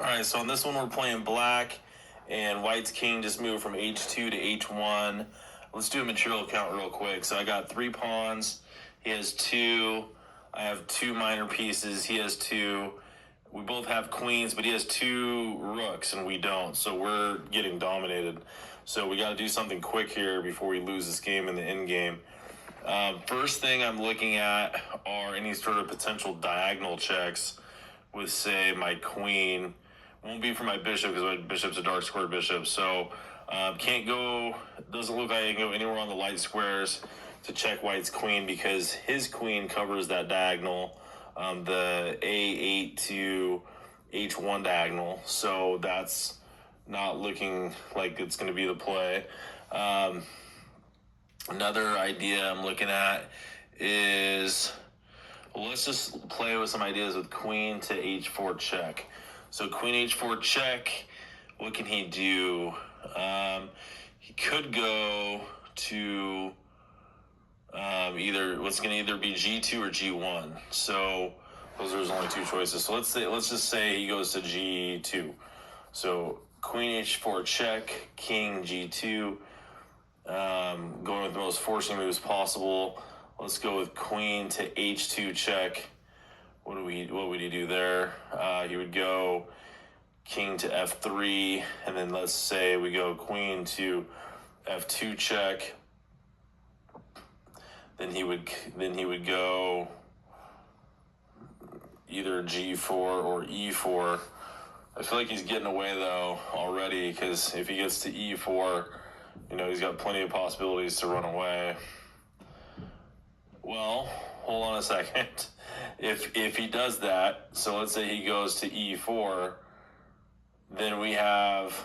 All right, so on this one we're playing black, and white's king just moved from h2 to h1. Let's do a material count real quick. So I got 3 pawns. He has 2. I have 2 minor pieces. He has 2. We both have queens, but he has 2 rooks, and we don't. So we're getting dominated. So we got to do something quick here before we lose this game in the end game. First thing I'm looking at are any sort of potential diagonal checks with, say, my queen. Won't be for my bishop because my bishop's a dark square bishop. So can't go, doesn't look like I can go anywhere on the light squares to check white's queen because his queen covers that diagonal, the A8 to H1 diagonal. So that's not looking like it's going to be the play. Another idea I'm looking at is, well, let's just play with some ideas with queen to h4 check. So queen h4 check, what can he do? He could go to what's going to either be g2 or g1. So those are his only 2 choices. So let's just say he goes to g2. So queen h4 check, king g2. Going with the most forcing moves possible. Let's go with queen to h2 check. What would he do there? He would go king to f3, and then let's say we go queen to f2 check. Then he would go either g4 or e4. I feel like he's getting away though already, because if he gets to e4, he's got plenty of possibilities to run away. Well, hold on a second. If he does that, so let's say he goes to e4, then we have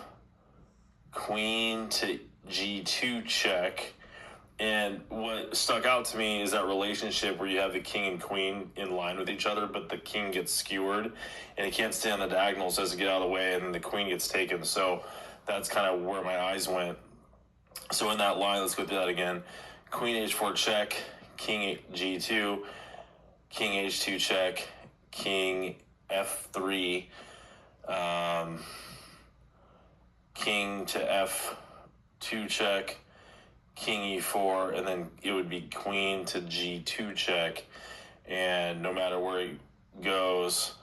queen to g2 check. And what stuck out to me is that relationship where you have the king and queen in line with each other, but the king gets skewered and he can't stay on the diagonal, so has to get out of the way, and then the queen gets taken. So that's kind of where my eyes went. So in that line, let's go through that again. Queen h4 check, king g2, king h2 check, king f3, king to f2 check, king e4, and then it would be queen to g2 check. And no matter where he goes,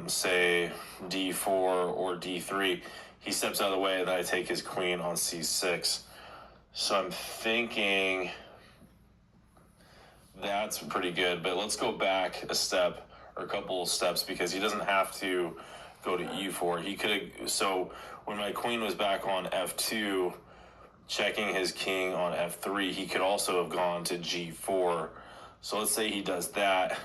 say d4 or d3, he steps out of the way, and then I take his queen on c6. So I'm thinking that's pretty good, but let's go back a step or a couple of steps, because he doesn't have to go to e4. He could have, so when my queen was back on f2, checking his king on f3, he could also have gone to g4. So let's say he does that.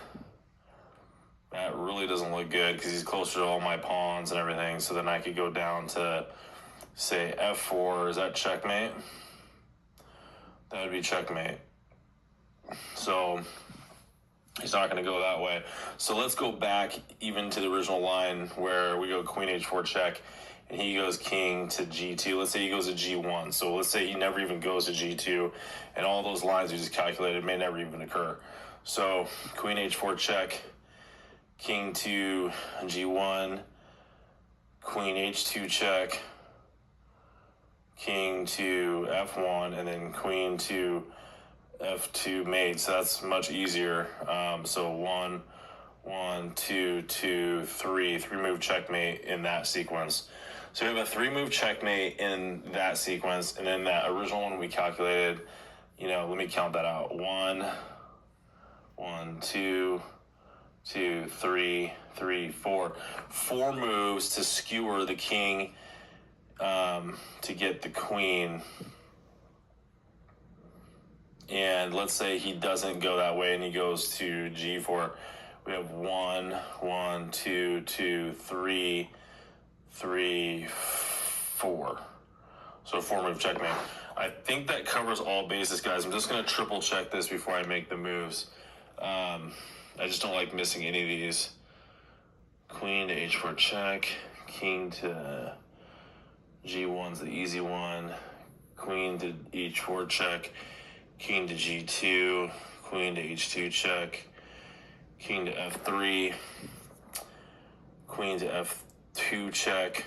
That really doesn't look good because he's closer to all my pawns and everything. So then I could go down to, say, f4. Is that checkmate? That would be checkmate. So he's not going to go that way. So let's go back even to the original line where we go queen h4 check, and he goes king to g2. Let's say he goes to g1. So let's say he never even goes to g2, and all those lines we just calculated may never even occur. So queen h4 check, king to g1, queen h2 check, king to f1, and then queen to f2 mate. So that's much easier. So 1, 2, 2, 3 move checkmate in that sequence. So we have a 3-move checkmate in that sequence, and then that original one we calculated, let me count that out. 1, 2, 3, 4. 4 moves to skewer the king to get the queen. And let's say he doesn't go that way and he goes to g4. We have 1, 2, 3, 4. So 4-move checkmate. I think that covers all bases, guys. I'm just going to triple check this before I make the moves. I just don't like missing any of these. Queen to h4 check, king to g1's the easy one, queen to h4 check, king to g2, queen to h2 check, king to f3, queen to F2 check,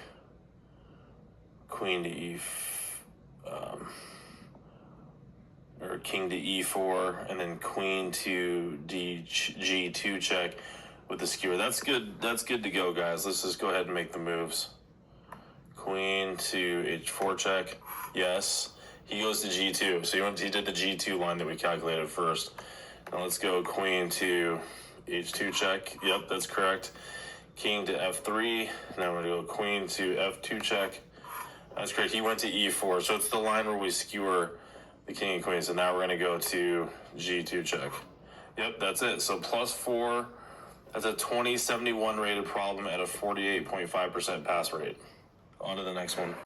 queen to or king to E4, and then queen to G2 check with the skewer. That's good. That's good to go, guys. Let's just go ahead and make the moves. Queen to H4 check. Yes. He goes to G2. So he did the G2 line that we calculated first. Now let's go queen to H2 check. Yep, that's correct. King to F3. Now we're going to go queen to F2 check. That's correct. He went to E4. So it's the line where we skewer the king and queen. So now we're going to go to G2 check. Yep, that's it. So +4. That's a 2071 rated problem at a 48.5% pass rate. On to the next one.